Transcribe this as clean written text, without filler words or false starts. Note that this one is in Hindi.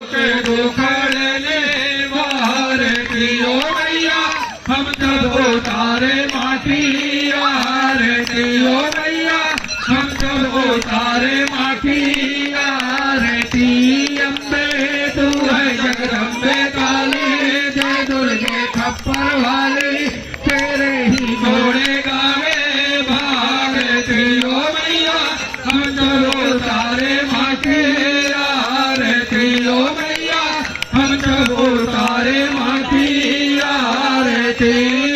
दुखड़ने वार कियो मैया हम सब उतारे माटी आरती ओ मैया हम सब उतारे माटी आरती अम्बे तू है जगदम्बे काली जय दुर्गे खप्पर वाली तेरे ही घोड़े गावे भारती ओ मैया हम सब उतारे माटी आरती ओ मैया हम सब उतारे माटी आरती।